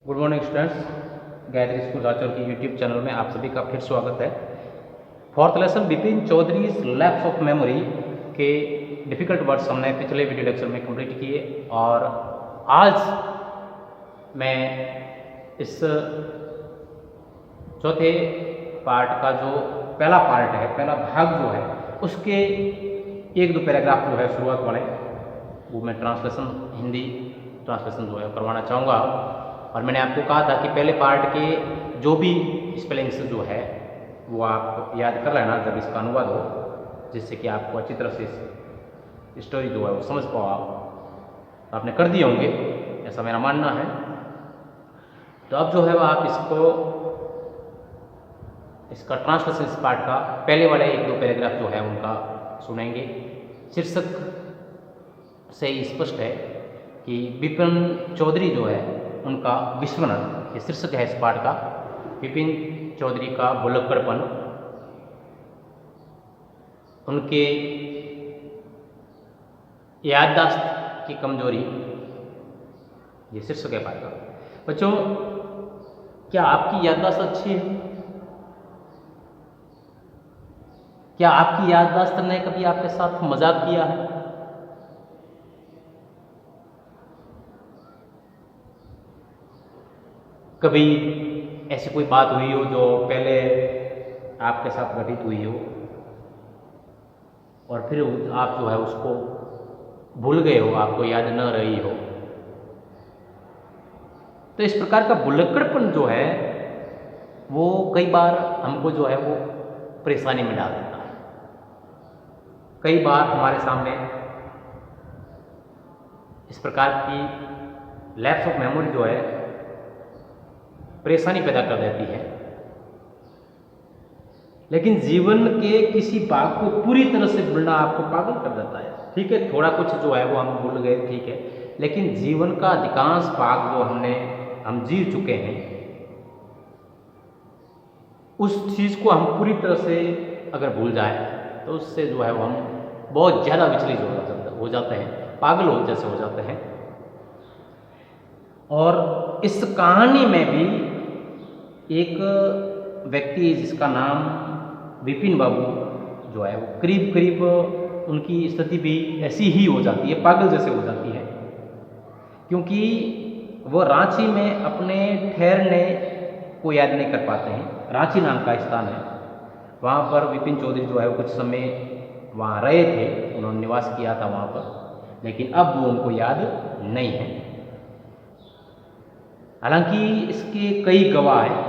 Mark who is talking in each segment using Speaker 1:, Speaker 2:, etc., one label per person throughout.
Speaker 1: Good morning students, Gayatri school Raichur की YouTube channel में आप सभी का फिर स्वागत है। Fourth lesson Bipin Chaudhary lapse of memory के डिफ़िकल्ट वर्ड्स हमने पिछले वीडियो लेक्चर में कंप्लीट किए और आज मैं इस चौथे पार्ट का जो पहला पार्ट है, पहला भाग जो है, उसके एक दो पैराग्राफ जो है शुरुआत वाले वो मैं ट्रांसलेशन हिंदी ट्रांसलेशन जो है करवाना चाहूँगा। और मैंने आपको कहा था कि पहले पार्ट के जो भी स्पेलिंग्स जो है वो आप याद कर लेना जब इसका अनुवाद हो, जिससे कि आपको अच्छी तरह से स्टोरी जो है वो समझ पाओ आप। आपने कर दिए होंगे, ऐसा मेरा मानना है। तो अब जो है वो आप इसका ट्रांसलेशन इस पार्ट का पहले वाले एक दो पैराग्राफ जो है उनका सुनेंगे। शीर्षक से ही स्पष्ट है कि बिपिन चौधरी जो है उनका विस्मरण, ये शीर्षक है इस पाठ का। बिपिन चौधरी का भुलक्कड़पन, उनके याददाश्त की कमजोरी, ये शीर्षक है पाठ का। बच्चों, क्या आपकी याददाश्त अच्छी है? क्या आपकी याददाश्त ने कभी आपके साथ मजाक किया है? कभी ऐसी कोई बात हुई हो जो पहले आपके साथ घटित हुई हो और फिर आप जो है उसको भूल गए हो, आपको याद न रही हो? तो इस प्रकार का भुलक्कड़पन जो है वो कई बार हमको जो है वो परेशानी में डाल देता है। कई बार हमारे सामने इस प्रकार की लैप्स ऑफ मेमोरी जो है परेशानी पैदा कर देती है। लेकिन जीवन के किसी भाग को पूरी तरह से भूलना आपको पागल कर देता है। ठीक है, थोड़ा कुछ जो है वो हम भूल गए, ठीक है, लेकिन जीवन का अधिकांश भाग जो हम जी चुके हैं, उस चीज़ को हम पूरी तरह से अगर भूल जाए तो उससे जो है वो हम बहुत ज़्यादा विचलित हो जाते हैं, पागल हो जैसे हो जाते हैं। और इस कहानी में भी एक व्यक्ति जिसका नाम विपिन बाबू जो है वो करीब करीब उनकी स्थिति भी ऐसी ही हो जाती है, पागल जैसे हो जाती है, क्योंकि वो रांची में अपने ठहरने को याद नहीं कर पाते हैं। रांची नाम का स्थान है, वहाँ पर विपिन चौधरी जो है वो कुछ समय वहाँ रहे थे, उन्होंने निवास किया था वहाँ पर, लेकिन अब वो उनको याद नहीं है। हालांकि इसके कई गवाह हैं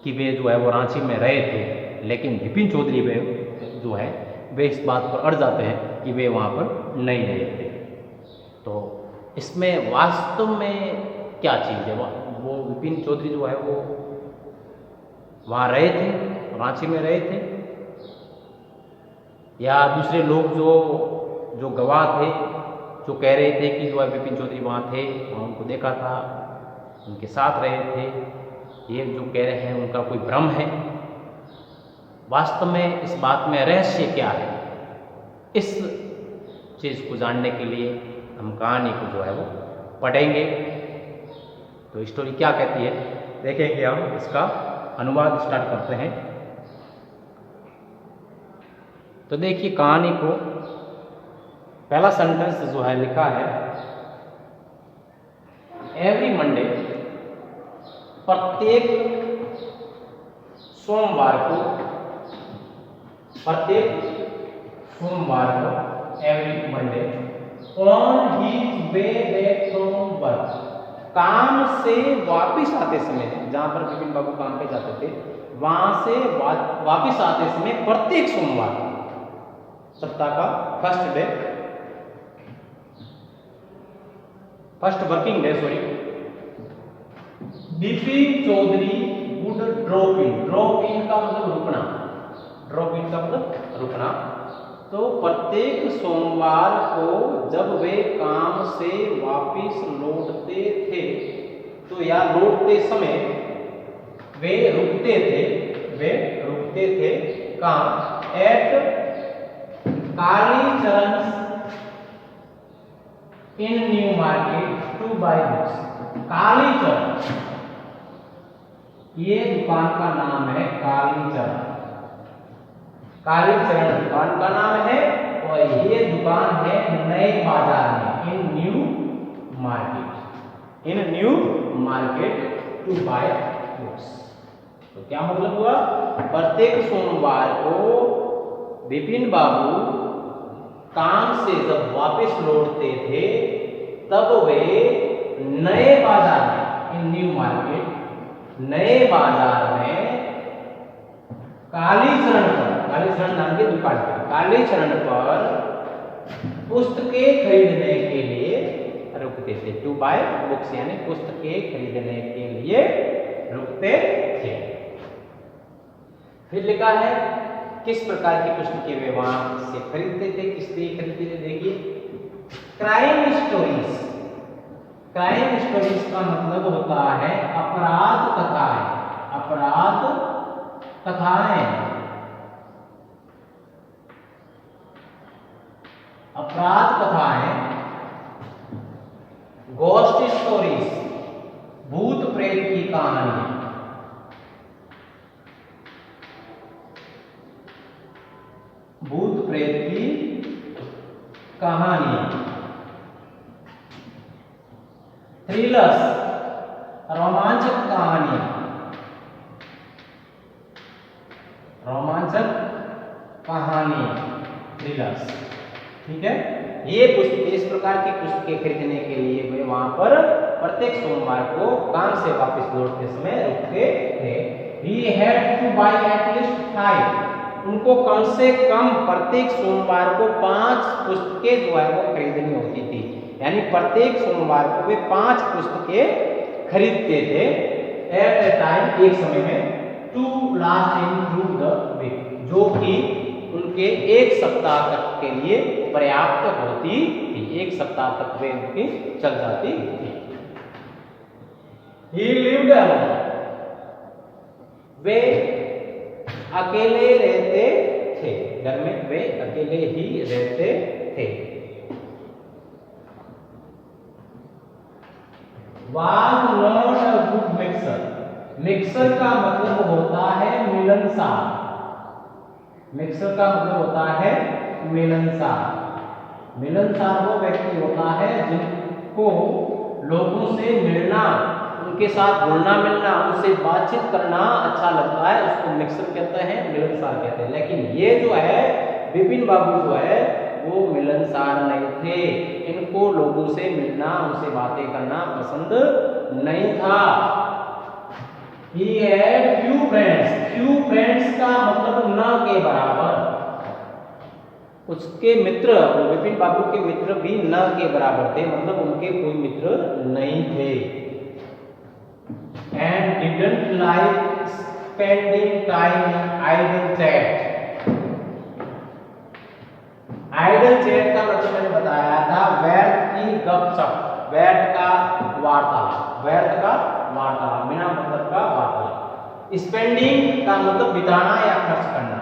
Speaker 1: कि वे जो है वो रांची में रहे थे, लेकिन विपिन चौधरी वे जो है वे इस बात पर अड़ जाते हैं कि वे वहाँ पर नहीं रहे थे। तो इसमें वास्तव में क्या चीज़ है? वो विपिन चौधरी जो है वो वहाँ रहे थे, रांची में रहे थे, या दूसरे लोग जो गवाह थे जो कह रहे थे कि जो है विपिन चौधरी वहाँ थे, वहाँ उनको देखा था, उनके साथ रहे थे, ये जो कह रहे हैं उनका कोई भ्रम है? वास्तव में इस बात में रहस्य क्या है? इस चीज़ को जानने के लिए हम कहानी को जो है वो पढ़ेंगे। तो स्टोरी क्या कहती है देखेंगे हम। इसका अनुवाद स्टार्ट करते हैं। तो देखिए कहानी को, पहला सेंटेंस जो है लिखा है, एवरी मंडे, प्रत्येक सोमवार को, every Monday, on his way back from work, काम से वापिस आते समय, जहां पर विपिन बाबू काम पे जाते थे, वहां से वापिस आते समय प्रत्येक सोमवार, सप्ताह का first day, first working day, Bipin Chaudhary would drop in का मतलब रुकना, ड्रॉप इन का मतलब रुकना। तो प्रत्येक सोमवार को जब वे काम से वापिस लौटते थे, तो या लौटते समय वे रुकते थे कहाँ? At Kalicharan in new market to buy books. Kalicharan, ये दुकान का नाम है कालीचरण। कालीचरण दुकान का नाम है और ये दुकान है नए बाजार में, in new market, in new market to buy books. तो क्या मतलब हुआ, प्रत्येक सोमवार को विपिन बाबू काम से जब वापस लौटते थे तब वे नए बाजार में, इन न्यू मार्केट, नए बाजार में कालीचरण पर, कालीचरण नाम की दुकान पर, कालीचरण पर पुस्तकें खरीदने के लिए रुकते थे। टू बाय बुक्स यानी पुस्तकें खरीदने के लिए रुकते थे। फिर लिखा है किस प्रकार की पुस्तकें वे वहां से खरीदते थे, किस लिए खरीदते थे। देखिए, क्राइम स्टोरीज, क्राइम स्टोरीज का मतलब होता है अपराध कथाएं, अपराध कथाएं, अपराध कथाएं, घोस्ट स्टोरीज, भूत प्रेत की कहानी, भूत प्रेत की कहानी, थ्रिलर्स, रोमांचक कहानी, रोमांचक कहानी, थ्रिलर्स। ठीक है, ये पुस्तक, इस प्रकार की पुस्तकें खरीदने के लिए वे वहां पर प्रत्येक सोमवार को काम से वापस लौटते समय रुकते थे। He had to buy at least 5, उनको कम से कम प्रत्येक सोमवार को 5 पुस्तकें जो है वो खरीदनी होती थी। यानी प्रत्येक सोमवार को वे 5 पुस्तकें खरीदते थे एट ए टाइम, एक समय में, to last in through the week, जो कि उनके एक सप्ताह तक के लिए पर्याप्त होती थी, एक सप्ताह तक वे उनकी चल जाती थी। He lived alone, वे अकेले रहते थे, घर में वे अकेले ही रहते थे। Was not a good mixer, mixer का मतलब होता है मिलनसार, मिक्सर का मतलब होता है मिलनसार। मिलनसार वो व्यक्ति होता है जिनको लोगों से मिलना, उनके साथ घुलना मिलना, उनसे बातचीत करना अच्छा लगता है, उसको मिक्सर कहते हैं, मिलनसार कहते हैं। लेकिन ये जो है विपिन बाबू जो है वो मिलनसार नहीं थे, इनको लोगों से मिलना, उनसे बातें करना पसंद नहीं था। He had few friends, few friends का मतलब न के बराबर, उसके मित्र, विपिन बाबू के मित्र भी न के बराबर थे, मतलब उनके कोई मित्र नहीं थे। And didn't like spending time in idle chat, idle chat का मतलब मैंने बताया था व्यर्थ की गपशप, व्यर्थ का वार्तालाप, व्यर्थ का वार्तालाप, बिना मतलब का वार्तालाप। स्पेंडिंग का मतलब बिताना या खर्च करना,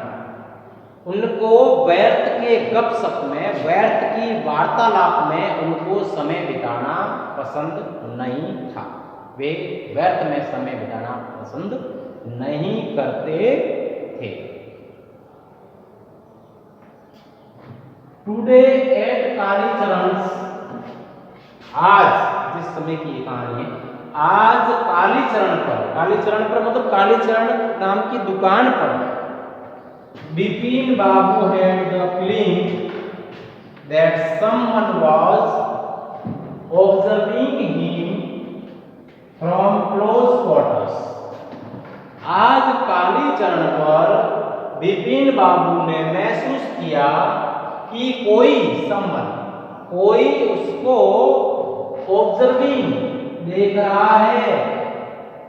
Speaker 1: उनको व्यर्थ के गपशप में, व्यर्थ की वार्तालाप में उनको समय बिताना पसंद नहीं था, वे व्यर्थ में समय बिताना पसंद नहीं करते थे। टुडे एट कालीचरण's, आज, जिस समय की ये कहानी है, आज कालीचरण पर, कालीचरण पर मतलब कालीचरण नाम की दुकान पर विपिन बाबू had the feeling that someone was observing him from close quarters। आज कालीचरण पर विपिन बाबू ने महसूस किया कि कोई someone, कोई उसको ऑब्जर्विंग, देख रहा है,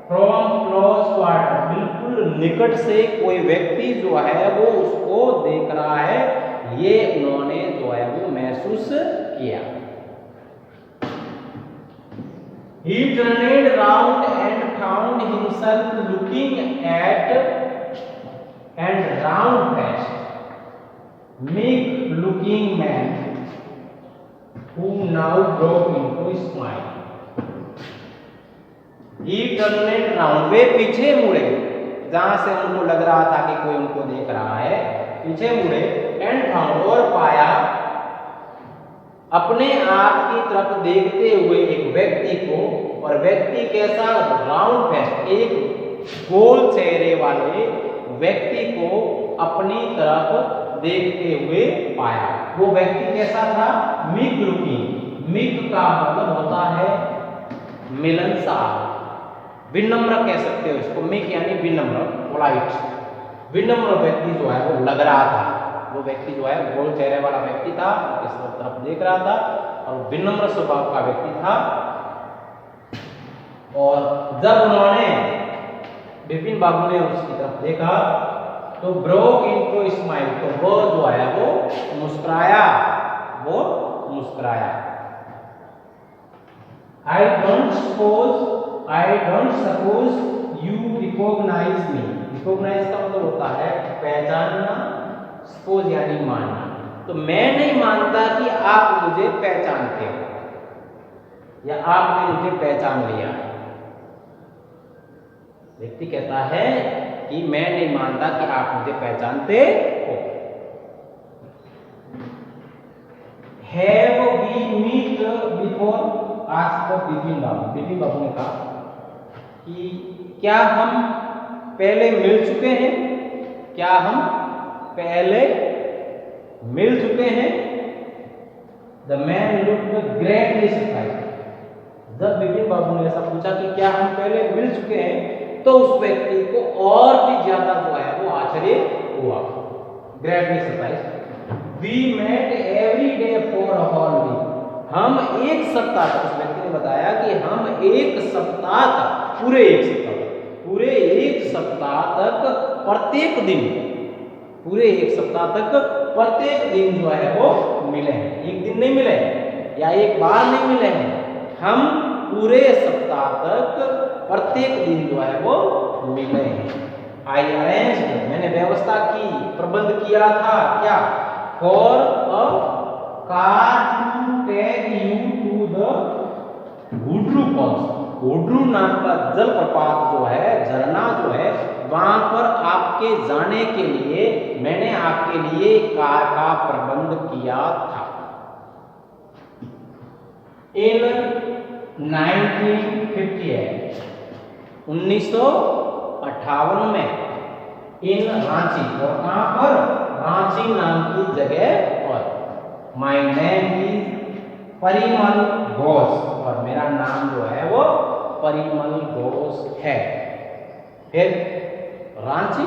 Speaker 1: फ्रॉम क्लोज क्वार्टर, बिल्कुल निकट से कोई व्यक्ति जो है वो उसको देख रहा है, ये उन्होंने जो है वो महसूस किया। He turned round and found himself looking at and round-faced, meek-looking man, who now broke into a smile। He turned round, they पीछे मुड़े, जहां से उनको लग रहा था कि कोई उनको देख रहा है, पीछे मुड़े, एंड फाउंड, और पाया अपने आप की तरफ देखते हुए एक व्यक्ति को, और व्यक्ति कैसा, राउंड फेस, एक गोल चेहरे वाले व्यक्ति को अपनी तरफ देखते हुए पाया। वो व्यक्ति कैसा था, मीक लुकिंग, मीक का मतलब होता है मिलनसार, विनम्र कह सकते हो इसको, मीक यानी विनम्र, पोलाइट, विनम्र व्यक्ति जो है वो लग रहा था। वो व्यक्ति जो है गोल चेहरे वाला व्यक्ति था, इस तरफ देख रहा था, और विनम्र स्वभाव का व्यक्ति था। और जब उन्होंने, विपिन बाबू ने उसकी तरफ देखा तो ब्रोक इनटू स्माइल, तो वो जो है वो मुस्कुराया, वो मुस्कुराया। I don't suppose you recognise me, recognise का मतलब होता है पहचानना, सपोज यानी मानना, तो मैं नहीं मानता कि आप मुझे पहचानते हो या आपने मुझे पहचान लिया है। व्यक्ति कहता है कि मैं नहीं मानता कि आप मुझे पहचानते हो। Have we met before, asked Vipin Babu, Vipin Babu ने कहा कि क्या हम पहले मिल चुके हैं, क्या हम पहले मिल चुके हैं। The man looked greatly surprised, जब विपिन बाबू ने ऐसा पूछा कि क्या हम पहले मिल चुके हैं, तो उस व्यक्ति को और भी ज्यादा जो है वो आश्चर्य हुआ, greatly surprised. We met every day for a whole week, हम एक सप्ताह तक, उस व्यक्ति ने बताया कि हम एक सप्ताह तक, पूरे एक सप्ताह तक, पूरे एक सप्ताह तक प्रत्येक दिन, पूरे एक सप्ताह तक प्रत्येक दिन जो है वो मिले हैं। एक दिन नहीं मिले या एक बार नहीं मिले हैं, हम पूरे सप्ताह तक प्रत्येक दिन जो है वो मिले हैं। आई अरेंज्ड, मैंने व्यवस्था की, प्रबंध किया था, क्या, for a car to take you to the Hundru falls, Hundru नाम का जलप्रपात जो है, झरना जो है, वहां पर आपके जाने के लिए मैंने आपके लिए कार का प्रबंध किया था। इन 1958, 1958 में, इन रांची, और कहां पर, रांची नाम की जगह पर, my name is Parimal Ghosh, और मेरा नाम जो है वो परिमल घोष है। फिर रांची,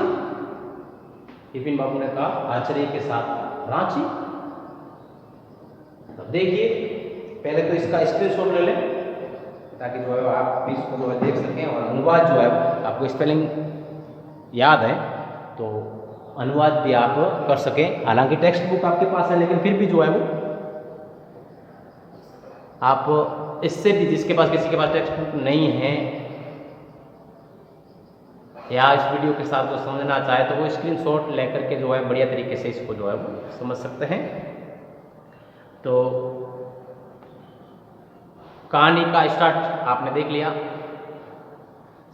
Speaker 1: विपिन बाबू ने कहा आश्चर्य के साथ, रांची। तब देखिए, पहले तो इसका स्क्रीनशॉट ले लें ताकि जो है आप भी इसको जो है देख सकें, और अनुवाद जो है आपको स्पेलिंग याद है तो अनुवाद भी आप कर सकें। हालांकि टेक्स्ट बुक आपके पास है, लेकिन फिर भी जो है वो आप इससे भी, जिसके पास, किसी के पास टेक्स्ट बुक नहीं है या इस वीडियो के साथ जो समझना चाहे तो वो स्क्रीनशॉट लेकर के जो है बढ़िया तरीके से इसको जो है वो समझ सकते हैं। तो कहानी का स्टार्ट आपने देख लिया।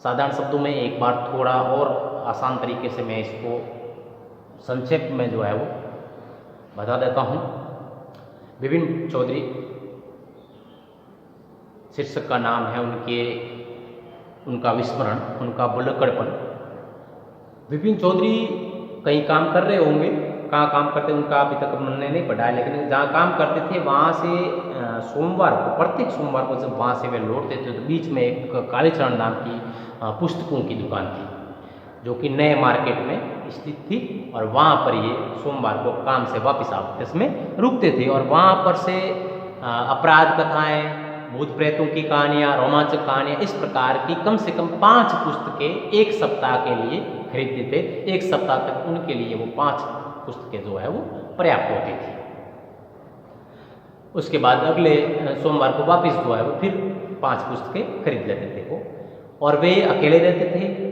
Speaker 1: साधारण शब्दों में एक बार थोड़ा और आसान तरीके से मैं इसको संक्षेप में जो है वो बता देता हूँ। विपिन चौधरी शीर्षक का नाम है, उनका विस्मरण, उनका बुलक्कड़पन। विपिन चौधरी कहीं काम कर रहे होंगे, कहाँ काम करते उनका अभी तक मैंने नहीं पढ़ा है, लेकिन जहाँ काम करते थे वहाँ से सोमवार को, प्रत्येक सोमवार को जब वहाँ से वे लौटते थे तो बीच में एक कालीचरण नाम की पुस्तकों की दुकान थी जो कि नए मार्केट में स्थित थी, और वहाँ पर ये सोमवार को काम से वापस आते इसमें रुकते थे, और वहाँ पर से अपराध कथाएँ, भूत प्रेतों की कहानियाँ, रोमांचक कहानियाँ, इस प्रकार की कम से कम 5 पुस्तकें एक सप्ताह के लिए खरीदते थे। एक सप्ताह तक उनके लिए वो 5 पुस्तकें जो है वो पर्याप्त होती थी। उसके बाद अगले सोमवार को वापस जो है वो फिर 5 पुस्तकें खरीद लेते थे वो, और वे अकेले रहते थे,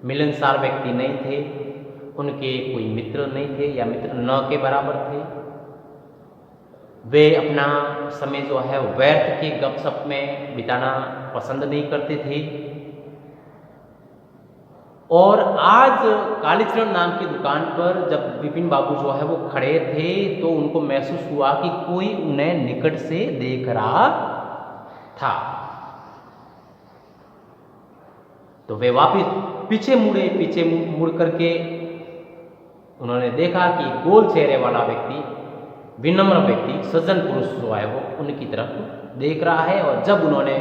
Speaker 1: मिलनसार व्यक्ति नहीं थे, उनके कोई मित्र नहीं थे या मित्र न के बराबर थे। वे अपना समय जो है व्यर्थ के गपशप में बिताना पसंद नहीं करते थे। और आज कालीचरण नाम की दुकान पर जब विपिन बाबू जो है वो खड़े थे तो उनको महसूस हुआ कि कोई उन्हें निकट से देख रहा था। तो वे वापस पीछे मुड़ करके उन्होंने देखा कि गोल चेहरे वाला व्यक्ति, विनम्र व्यक्ति, सज्जन पुरुष जो है वो उनकी तरफ देख रहा है। और जब उन्होंने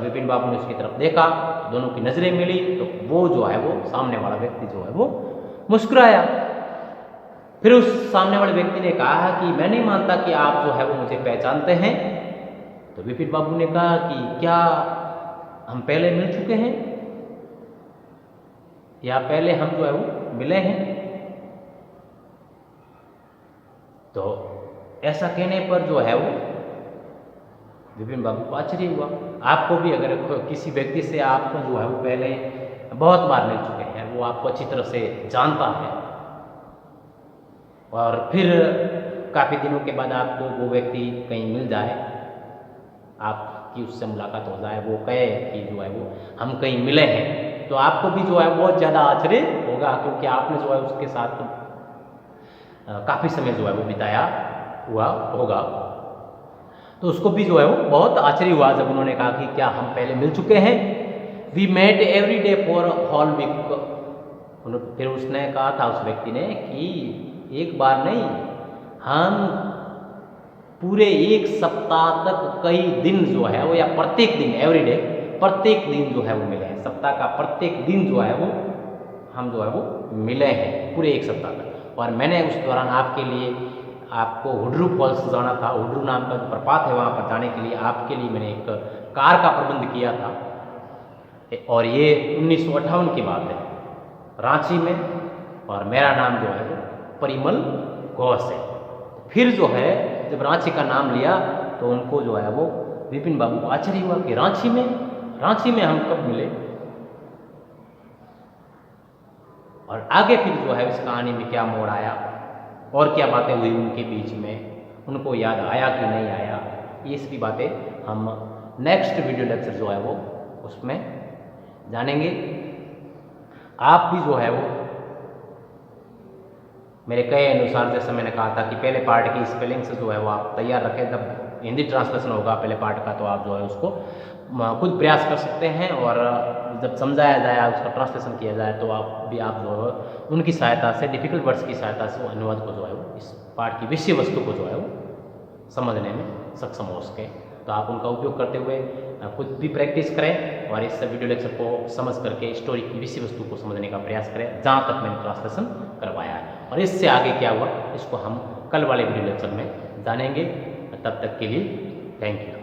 Speaker 1: विपिन बाबू ने उसकी तरफ देखा, दोनों की नजरें मिली, तो वो जो है वो सामने वाला व्यक्ति जो है वो मुस्कुराया। फिर उस सामने वाले व्यक्ति ने कहा कि मैं नहीं मानता कि आप जो है वो मुझे पहचानते हैं। तो विपिन बाबू ने कहा कि क्या हम पहले मिल चुके हैं या पहले हम जो है वो मिले हैं? तो ऐसा कहने पर जो है वो विपिन बाबू को आश्चर्य हुआ। आपको भी अगर किसी व्यक्ति से आप जो है वो पहले बहुत बार मिल चुके हैं, वो आपको अच्छी तरह से जानता है, और फिर काफ़ी दिनों के बाद आपको वो व्यक्ति कहीं मिल जाए, आपकी उससे मुलाकात हो जाए, वो कहे कि जो है वो हम कहीं मिले हैं, तो आपको भी जो है बहुत ज़्यादा आश्चर्य होगा, क्योंकि आपने जो है उसके साथ काफ़ी समय जो है वो बिताया हुआ होगा। तो उसको भी जो है वो बहुत आश्चर्य हुआ जब उन्होंने कहा कि क्या हम पहले मिल चुके हैं। We met every day for whole week. फिर उसने कहा था उस व्यक्ति ने कि एक बार नहीं, हम पूरे एक सप्ताह तक कई दिन जो है वो, या प्रत्येक दिन, एवरी डे, प्रत्येक दिन जो है वो मिले हैं। सप्ताह का प्रत्येक दिन जो है वो हम जो है वो मिले हैं पूरे एक सप्ताह तक। और मैंने उस दौरान आपके लिए, आपको हुड्रू फॉल्स जाना था, हुड्रू नाम का जो प्रपात है वहाँ पर जाने के लिए आपके लिए मैंने एक कार का प्रबंध किया था। और ये 1958 की बात है, रांची में, और मेरा नाम जो है वो परिमल घोष है। फिर जो है जब रांची का नाम लिया तो उनको जो है वो विपिन बाबू को आश्चर्य हुआ कि रांची में हम कब मिले। और आगे फिर जो है इस कहानी में क्या मोड़ आया और क्या बातें हुई उनके बीच में, उनको याद आया कि नहीं आया, ये सभी बातें हम नेक्स्ट वीडियो लेक्चर जो है वो उसमें जानेंगे। आप भी जो है वो मेरे कहे अनुसार, जैसे मैंने कहा था कि पहले पार्ट की स्पेलिंग से जो है वो आप तैयार रखें, जब हिंदी ट्रांसलेशन होगा पहले पार्ट का तो आप जो है उसको खुद प्रयास कर सकते हैं, और जब समझाया जाए, उसका ट्रांसलेशन किया जाए, तो आप जो है उनकी सहायता से, डिफिकल्ट वर्ड्स की सहायता से अनुवाद को जो है वो इस पाठ की विषय वस्तु को जो है वो समझने में सक्षम हो सके। तो आप उनका उपयोग करते हुए खुद भी प्रैक्टिस करें और इस वीडियो लेक्चर को समझ करके स्टोरी की विषय वस्तु को समझने का प्रयास करें जहाँ तक मैंने ट्रांसलेशन करवाया है। और इससे आगे क्या हुआ इसको हम कल वाले वीडियो लेक्चर में जानेंगे। तब तक के लिए थैंक यू।